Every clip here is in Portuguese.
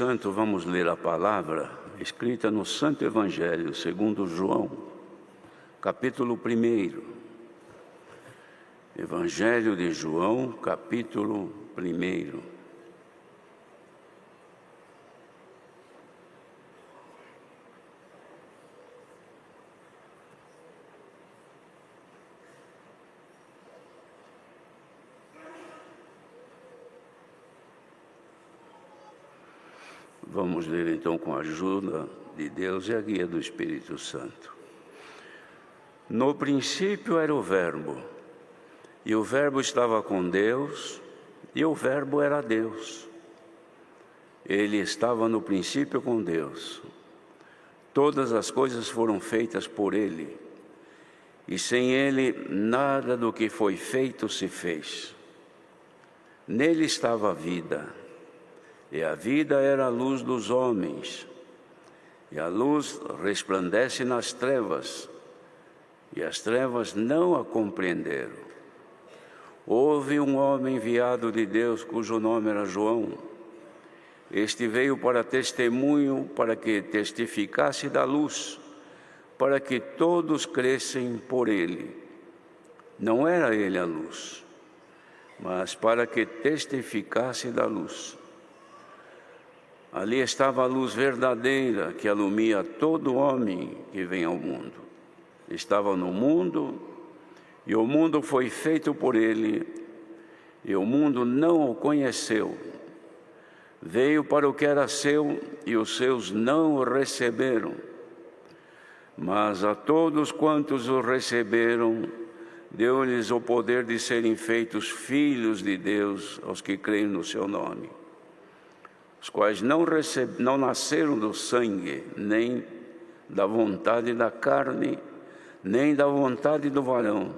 Santo, vamos ler a palavra escrita no Santo Evangelho, segundo João, capítulo 1. Evangelho de João, capítulo 1. Vamos ler então com a ajuda de Deus e a guia do Espírito Santo. No princípio era o Verbo, e o Verbo estava com Deus, e o Verbo era Deus. Ele estava no princípio com Deus. Todas as coisas foram feitas por Ele, e sem Ele nada do que foi feito se fez. Nele estava a vida, e a vida era a luz dos homens. E a luz resplandece nas trevas, e as trevas não a compreenderam. Houve um homem enviado de Deus, cujo nome era João. Este veio para testemunho, para que testificasse da luz, para que todos crescem por ele. Não era ele a luz, mas para que testificasse da luz. Ali estava a luz verdadeira que alumia todo homem que vem ao mundo. Estava no mundo, e o mundo foi feito por ele, e o mundo não o conheceu. Veio para o que era seu, e os seus não o receberam. Mas a todos quantos o receberam, deu-lhes o poder de serem feitos filhos de Deus, aos que creem no seu nome, os quais não nasceram do sangue, nem da vontade da carne, nem da vontade do varão,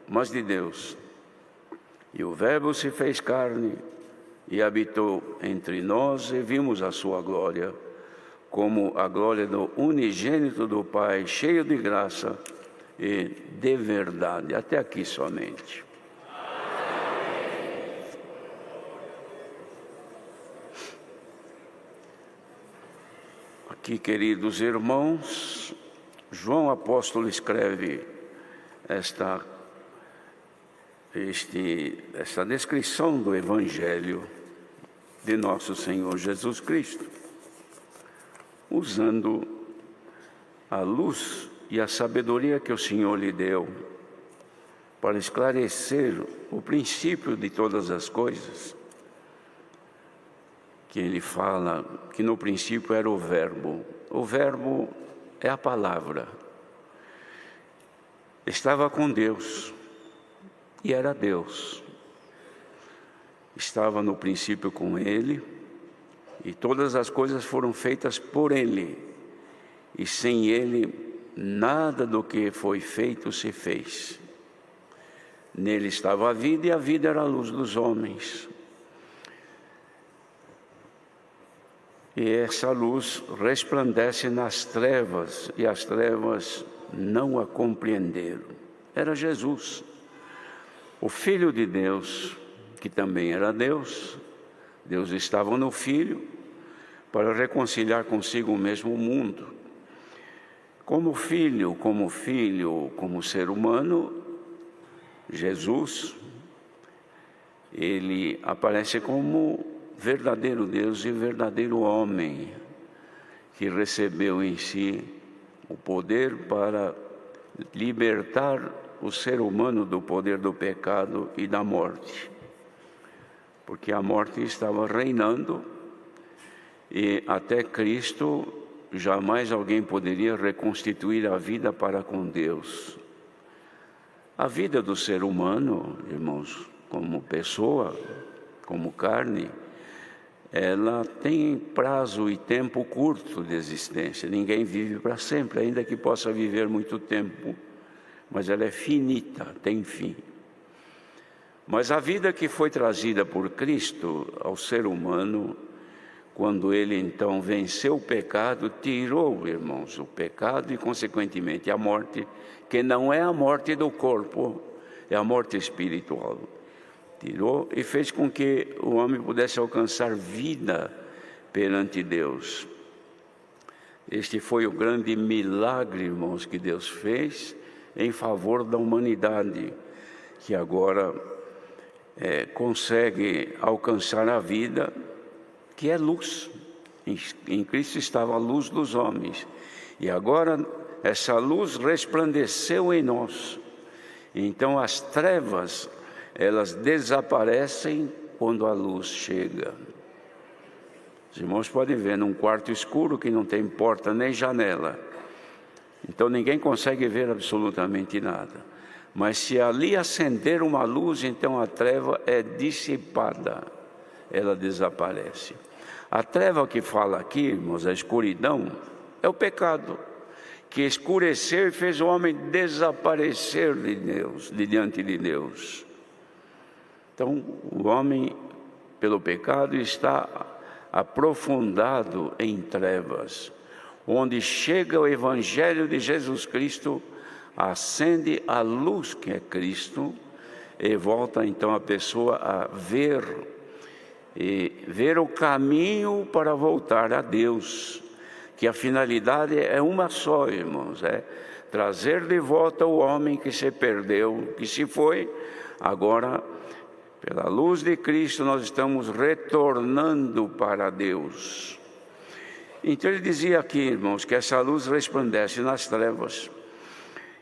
mas de Deus. E o Verbo se fez carne e habitou entre nós, e vimos a sua glória, como a glória do unigênito do Pai, cheio de graça e de verdade. Até aqui somente. Aqui, queridos irmãos, João apóstolo escreve esta descrição do Evangelho de nosso Senhor Jesus Cristo, usando a luz e a sabedoria que o Senhor lhe deu para esclarecer o princípio de todas as coisas. Que ele fala que no princípio era o Verbo. O Verbo é a palavra. Estava com Deus e era Deus. Estava no princípio com Ele, e todas as coisas foram feitas por Ele. E sem Ele, nada do que foi feito se fez. Nele estava a vida, e a vida era a luz dos homens. E essa luz resplandece nas trevas, e as trevas não a compreenderam. Era Jesus, o Filho de Deus, que também era Deus. Deus estava no Filho para reconciliar consigo mesmo o mundo. Como filho, como ser humano, Jesus, ele aparece como verdadeiro Deus e verdadeiro homem, que recebeu em si o poder para libertar o ser humano do poder do pecado e da morte, porque a morte estava reinando, e até Cristo jamais alguém poderia reconstituir a vida para com Deus. A vida do ser humano, irmãos, como pessoa, como carne, ela tem prazo e tempo curto de existência. Ninguém vive para sempre, ainda que possa viver muito tempo, mas ela é finita, tem fim. Mas a vida que foi trazida por Cristo ao ser humano, quando ele então venceu o pecado, tirou, irmãos, o pecado e consequentemente a morte, que não é a morte do corpo, é a morte espiritual. Tirou e fez com que o homem pudesse alcançar vida perante Deus. Este foi o grande milagre, irmãos, que Deus fez em favor da humanidade, que agora consegue alcançar a vida, que é luz. Em Cristo estava a luz dos homens, e agora essa luz resplandeceu em nós. Então as trevas, elas desaparecem quando a luz chega. Os irmãos podem ver num quarto escuro que não tem porta nem janela, então ninguém consegue ver absolutamente nada. Mas se ali acender uma luz, então a treva é dissipada, ela desaparece. A treva que fala aqui, irmãos, a escuridão, é o pecado, que escureceu e fez o homem desaparecer de Deus, de diante de Deus. Então o homem, pelo pecado, está aprofundado em trevas. Onde chega o Evangelho de Jesus Cristo, acende a luz que é Cristo, e volta então a pessoa a ver o caminho para voltar a Deus, que a finalidade é uma só, irmãos, é trazer de volta o homem que se perdeu, que se foi. Agora, pela luz de Cristo, nós estamos retornando para Deus. Então ele dizia aqui, irmãos, que essa luz resplandece nas trevas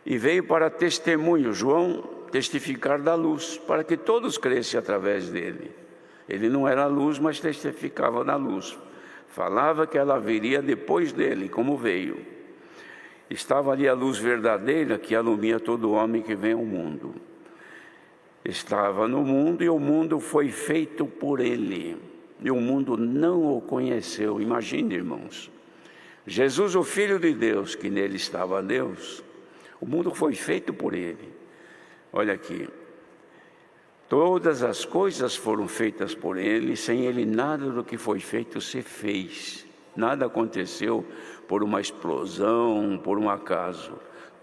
e veio para testemunho, João, testificar da luz, para que todos crescem através dele. Ele não era a luz, mas testificava da luz. Falava que ela viria depois dele, como veio. Estava ali a luz verdadeira que alumia todo homem que vem ao mundo. Estava no mundo e o mundo foi feito por ele, e o mundo não o conheceu. Imagine, irmãos, Jesus, o Filho de Deus, que nele estava Deus, o mundo foi feito por ele. Olha aqui, todas as coisas foram feitas por ele, sem ele nada do que foi feito se fez. Nada aconteceu por uma explosão, por um acaso.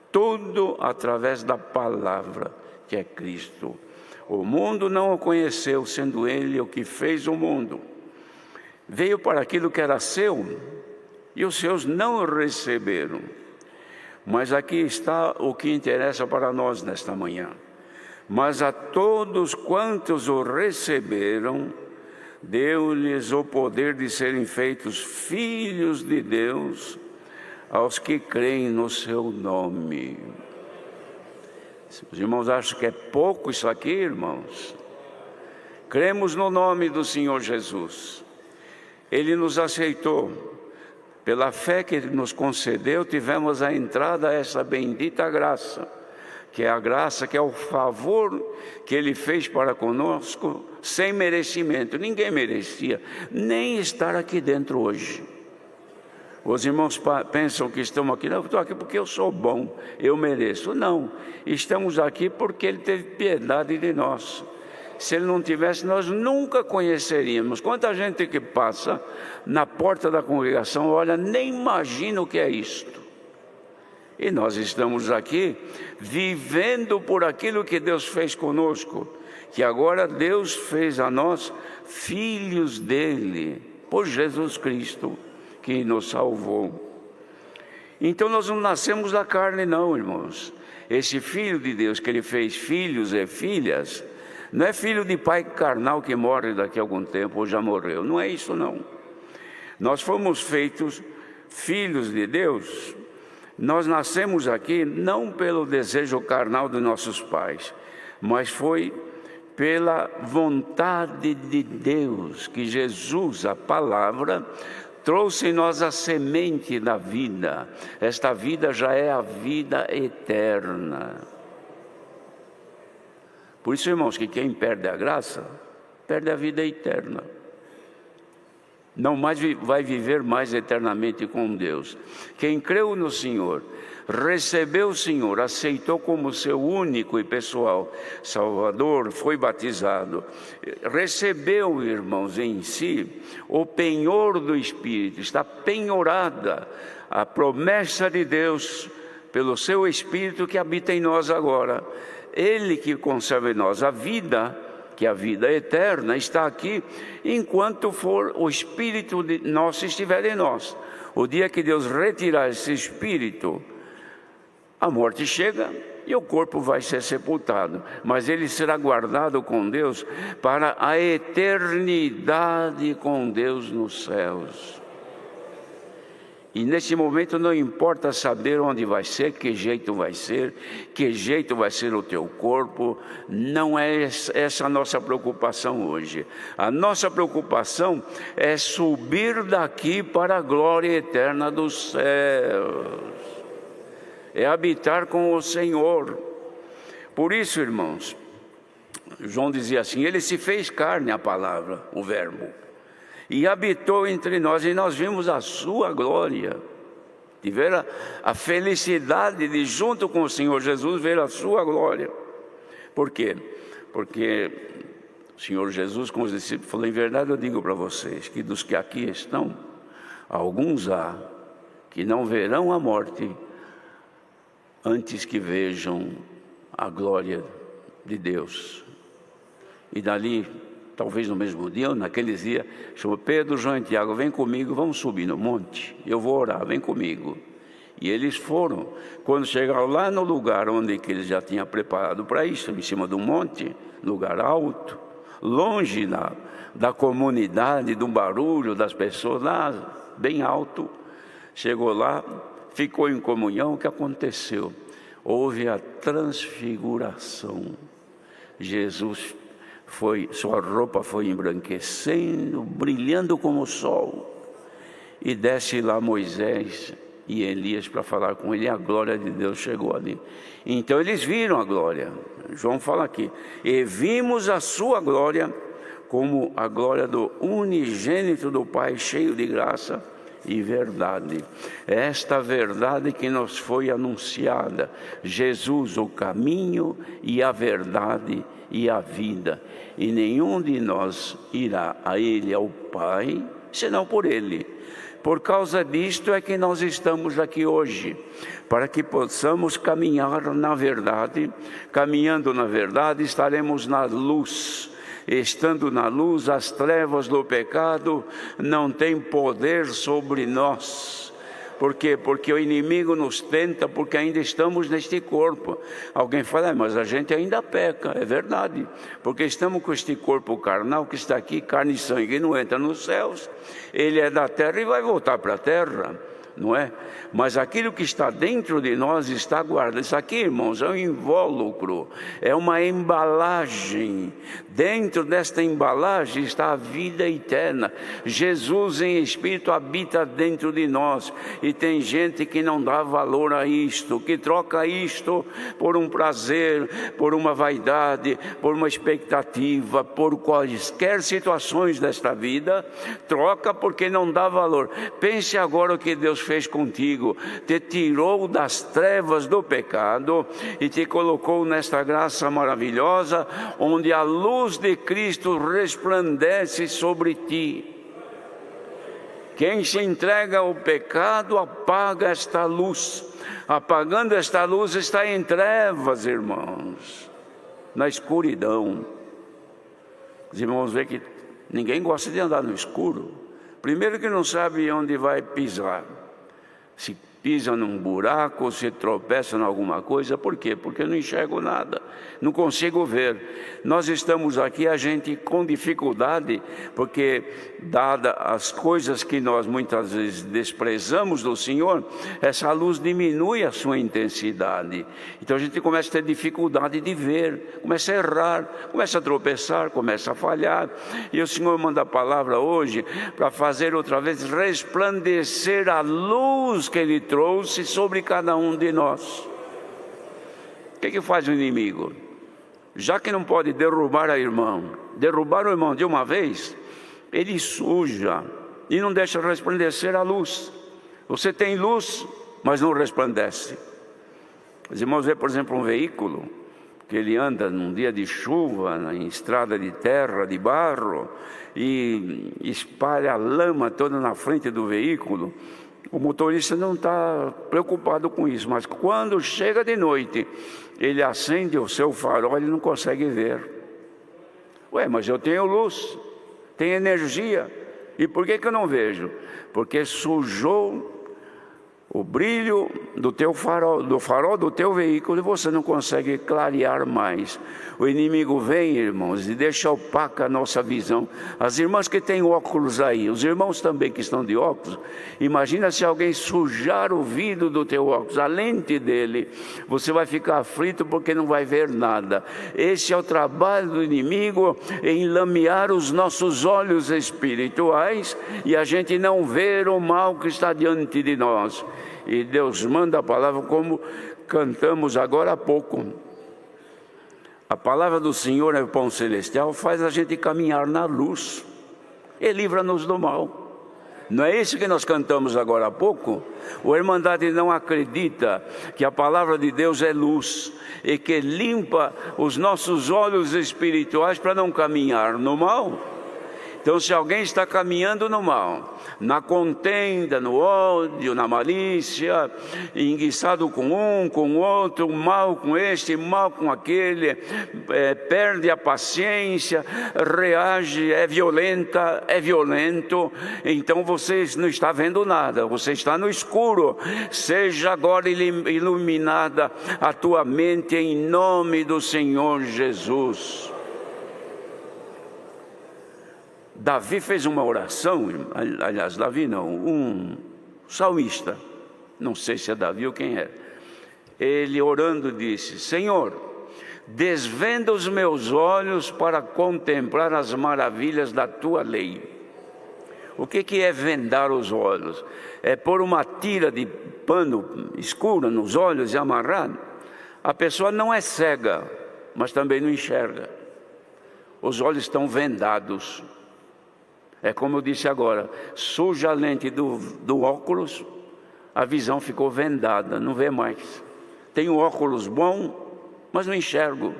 Tudo através da palavra, que é Cristo. O mundo não o conheceu, sendo ele o que fez o mundo. Veio para aquilo que era seu, e os seus não o receberam. Mas aqui está o que interessa para nós nesta manhã. Mas a todos quantos o receberam, deu-lhes o poder de serem feitos filhos de Deus, aos que creem no seu nome. Os irmãos acham que é pouco isso aqui, irmãos? Cremos no nome do Senhor Jesus. Ele nos aceitou. Pela fé que Ele nos concedeu, tivemos a entrada a essa bendita graça, que é a graça, que é o favor que Ele fez para conosco, sem merecimento. Ninguém merecia nem estar aqui dentro hoje. Os irmãos pensam que estamos aqui, não, eu estou aqui porque eu sou bom, eu mereço. Não, estamos aqui porque Ele teve piedade de nós. Se Ele não tivesse, nós nunca conheceríamos. Quanta gente que passa na porta da congregação, olha, nem imagina o que é isto. E nós estamos aqui vivendo por aquilo que Deus fez conosco, que agora Deus fez a nós filhos dEle, por Jesus Cristo, que nos salvou. Então nós não nascemos da carne não, irmãos. Esse Filho de Deus que Ele fez filhos e filhas, não é filho de pai carnal que morre daqui a algum tempo ou já morreu, não é isso não. Nós fomos feitos filhos de Deus. Nós nascemos aqui não pelo desejo carnal dos nossos pais, mas foi pela vontade de Deus que Jesus, a palavra, trouxe em nós a semente da vida. Esta vida já é a vida eterna. Por isso, irmãos, que quem perde a graça, perde a vida eterna. Não mais vai viver mais eternamente com Deus. Quem creu no Senhor, recebeu o Senhor, aceitou como seu único e pessoal Salvador, foi batizado, recebeu, irmãos, em si o penhor do Espírito, está penhorada a promessa de Deus pelo seu Espírito que habita em nós agora. Ele que conserva em nós a vida que a vida eterna está aqui enquanto for o Espírito nosso estiver em nós. O dia que Deus retirar esse Espírito, a morte chega e o corpo vai ser sepultado, mas ele será guardado com Deus para a eternidade com Deus nos céus. E nesse momento não importa saber onde vai ser, que jeito vai ser o teu corpo, não é essa a nossa preocupação hoje. A nossa preocupação é subir daqui para a glória eterna dos céus, é habitar com o Senhor. Por isso, irmãos, João dizia assim: ele se fez carne, a palavra, o verbo, e habitou entre nós, e nós vimos a sua glória. Tiveram a felicidade de, junto com o Senhor Jesus, ver a sua glória. Por quê? Porque o Senhor Jesus com os discípulos falou: em verdade eu digo para vocês, que dos que aqui estão, alguns há que não verão a morte, antes que vejam a glória de Deus. E dali, talvez no mesmo dia, ou naqueles dias, chamou Pedro, João e Tiago: vem comigo, vamos subir no monte, eu vou orar, vem comigo. E eles foram. Quando chegaram lá no lugar onde que eles já tinham preparado para isso, em cima do monte, lugar alto, longe da comunidade, do barulho das pessoas, lá bem alto, chegou lá, ficou em comunhão. O que aconteceu? Houve a transfiguração. Jesus sua roupa foi embranquecendo, brilhando como o sol, e desce lá Moisés e Elias para falar com ele, e a glória de Deus chegou ali. Então eles viram a glória. João fala aqui: e vimos a sua glória, como a glória do unigênito do Pai, cheio de graça e verdade. Esta verdade que nos foi anunciada, Jesus, o caminho e a verdade e a vida, e nenhum de nós irá a Ele, ao Pai, senão por Ele. Por causa disto é que nós estamos aqui hoje, para que possamos caminhar na verdade. Caminhando na verdade, estaremos na luz. Estando na luz, as trevas do pecado não têm poder sobre nós. Por quê? Porque o inimigo nos tenta, porque ainda estamos neste corpo. Alguém fala: mas a gente ainda peca. É verdade, porque estamos com este corpo carnal que está aqui, carne e sangue, e não entra nos céus. Ele é da terra e vai voltar para a terra, não é? Mas aquilo que está dentro de nós está guardado. Isso aqui, irmãos, é um invólucro, é uma embalagem. Dentro desta embalagem está a vida eterna. Jesus em Espírito habita dentro de nós. E tem gente que não dá valor a isto, que troca isto por um prazer, por uma vaidade, por uma expectativa, por quaisquer situações desta vida. Troca porque não dá valor. Pense agora o que Deus fez contigo: te tirou das trevas do pecado e te colocou nesta graça maravilhosa, onde a luz de Cristo resplandece sobre ti. Quem se entrega ao pecado apaga esta luz. Apagando esta luz, está em trevas, irmãos, na escuridão. Os irmãos veem que ninguém gosta de andar no escuro. Primeiro que não sabe onde vai pisar. Se pisa num buraco, se tropeça em alguma coisa. Por quê? Porque eu não enxergo nada, não consigo ver. Nós estamos aqui, a gente com dificuldade, porque dada as coisas que nós muitas vezes desprezamos do Senhor, essa luz diminui a sua intensidade. Então a gente começa a ter dificuldade de ver, começa a errar, começa a tropeçar, começa a falhar. E o Senhor manda a palavra hoje para fazer outra vez resplandecer a luz que Ele trouxe sobre cada um de nós. O que faz o inimigo? Já que não pode derrubar o irmão de uma vez, ele suja e não deixa resplandecer a luz. Você tem luz, mas não resplandece. Os irmãos vê, por exemplo, um veículo que ele anda num dia de chuva, em estrada de terra, de barro, e espalha a lama toda na frente do veículo. O motorista não está preocupado com isso, mas quando chega de noite, ele acende o seu farol, ele não consegue ver. Ué, mas eu tenho luz, tenho energia, e por que eu não vejo? Porque sujou o brilho do teu farol, do farol do teu veículo, e você não consegue clarear mais. O inimigo vem, irmãos, e deixa opaca a nossa visão. As irmãs que têm óculos aí, os irmãos também que estão de óculos, imagina se alguém sujar o vidro do teu óculos, a lente dele, você vai ficar aflito porque não vai ver nada. Esse é o trabalho do inimigo, em lamear os nossos olhos espirituais, e a gente não ver o mal que está diante de nós. E Deus manda a palavra, como cantamos agora há pouco. A palavra do Senhor é o pão celestial, faz a gente caminhar na luz e livra-nos do mal. Não é isso que nós cantamos agora há pouco? O Irmandade não acredita que a palavra de Deus é luz e que limpa os nossos olhos espirituais para não caminhar no mal. Então, se alguém está caminhando no mal, na contenda, no ódio, na malícia, enguiçado com um, com o outro, mal com este, mal com aquele, perde a paciência, reage, é violento, então você não está vendo nada, você está no escuro. Seja agora iluminada a tua mente em nome do Senhor Jesus. Davi fez uma oração, aliás, Davi não, um salmista, não sei se é Davi ou quem é. Ele orando disse: Senhor, desvenda os meus olhos para contemplar as maravilhas da tua lei. O que é vendar os olhos? É pôr uma tira de pano escura nos olhos e amarrar. A pessoa não é cega, mas também não enxerga. Os olhos estão vendados. É como eu disse agora, suja a lente do óculos, a visão ficou vendada, não vê mais. Tenho óculos bom, mas não enxergo.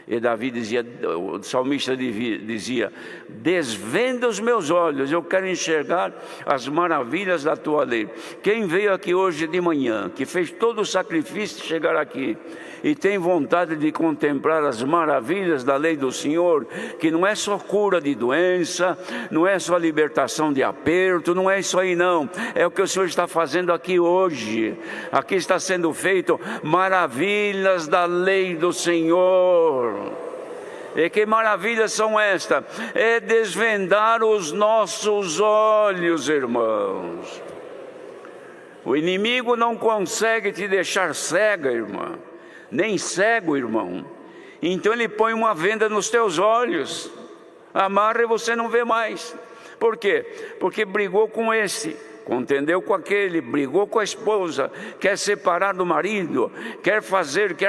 E Davi dizia, o salmista dizia: desvenda os meus olhos, eu quero enxergar as maravilhas da tua lei. Quem veio aqui hoje de manhã, que fez todo o sacrifício de chegar aqui, e tem vontade de contemplar as maravilhas da lei do Senhor, que não é só cura de doença, não é só libertação de aperto, não é isso aí não, é o que o Senhor está fazendo aqui hoje. Aqui está sendo feito maravilhas da lei do Senhor. E que maravilhas são estas? É desvendar os nossos olhos, irmãos. O inimigo não consegue te deixar cega, irmã, nem cego, irmão. Então ele põe uma venda nos teus olhos, amarra e você não vê mais. Por quê? Porque brigou com esse, contendeu com aquele, brigou com a esposa, quer separar do marido, quer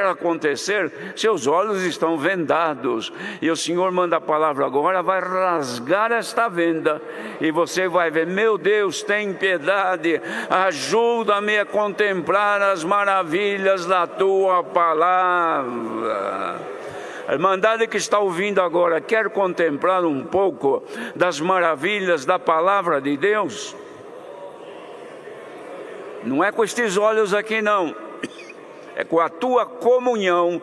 acontecer, seus olhos estão vendados, e o Senhor manda a palavra agora, vai rasgar esta venda, e você vai ver: meu Deus, tem piedade, ajuda-me a contemplar as maravilhas da tua palavra. A Irmandade que está ouvindo agora, quer contemplar um pouco das maravilhas da palavra de Deus? Não é com estes olhos aqui não, é com a tua comunhão.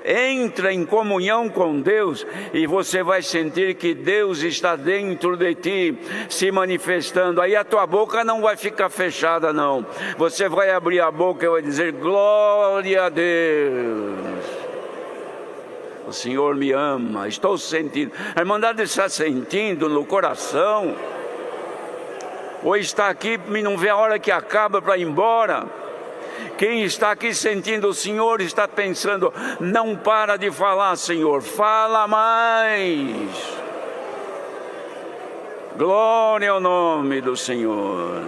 Entra em comunhão com Deus e você vai sentir que Deus está dentro de ti, se manifestando. Aí a tua boca não vai ficar fechada não, você vai abrir a boca e vai dizer: glória a Deus, o Senhor me ama. Estou sentindo. A Irmandade está sentindo no coração, ou está aqui e não vê a hora que acaba para ir embora? Quem está aqui sentindo o Senhor está pensando: não para de falar, Senhor, fala mais. Glória ao nome do Senhor.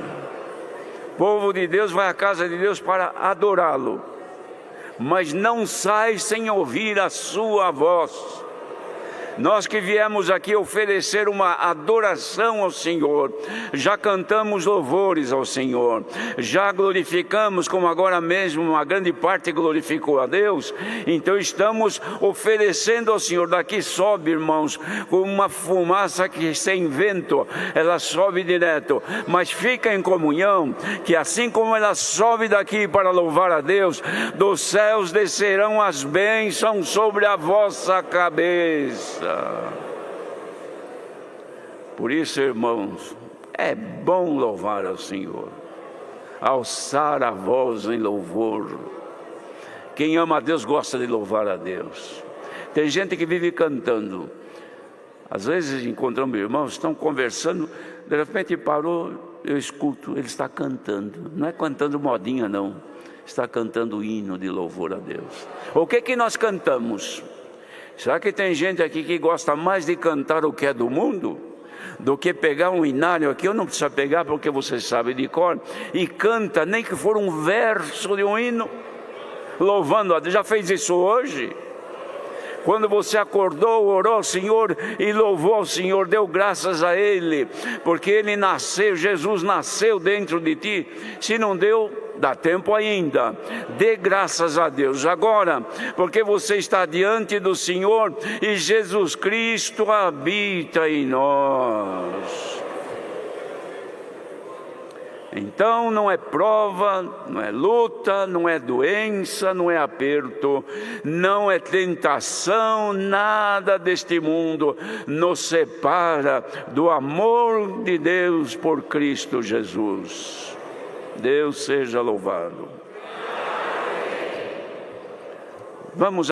O povo de Deus vai à casa de Deus para adorá-lo, mas não sai sem ouvir a sua voz. Nós que viemos aqui oferecer uma adoração ao Senhor, já cantamos louvores ao Senhor, já glorificamos, como agora mesmo uma grande parte glorificou a Deus. Então estamos oferecendo ao Senhor. Daqui sobe, irmãos, como uma fumaça que sem vento, ela sobe direto, mas fica em comunhão, que assim como ela sobe daqui para louvar a Deus, dos céus descerão as bênçãos sobre a vossa cabeça. graça. Por isso, irmãos, é bom louvar ao Senhor, alçar a voz em louvor. Quem ama a Deus gosta de louvar a Deus. Tem gente que vive cantando. Às vezes encontramos irmãos, estão conversando, de repente parou, eu escuto, ele está cantando. Não é cantando modinha não, está cantando hino de louvor a Deus. O que nós cantamos? Será que tem gente aqui que gosta mais de cantar o que é do mundo do que pegar um hinário aqui? Eu não preciso pegar porque você sabe de cor, e canta, nem que for um verso de um hino, louvando a Deus. Já fez isso hoje? Quando você acordou, orou ao Senhor e louvou ao Senhor, deu graças a Ele, porque Ele nasceu, Jesus nasceu dentro de ti. Se não deu, dá tempo ainda, dê graças a Deus agora, porque você está diante do Senhor e Jesus Cristo habita em nós. Então não é prova, não é luta, não é doença, não é aperto, não é tentação, nada deste mundo nos separa do amor de Deus por Cristo Jesus. Deus seja louvado. Vamos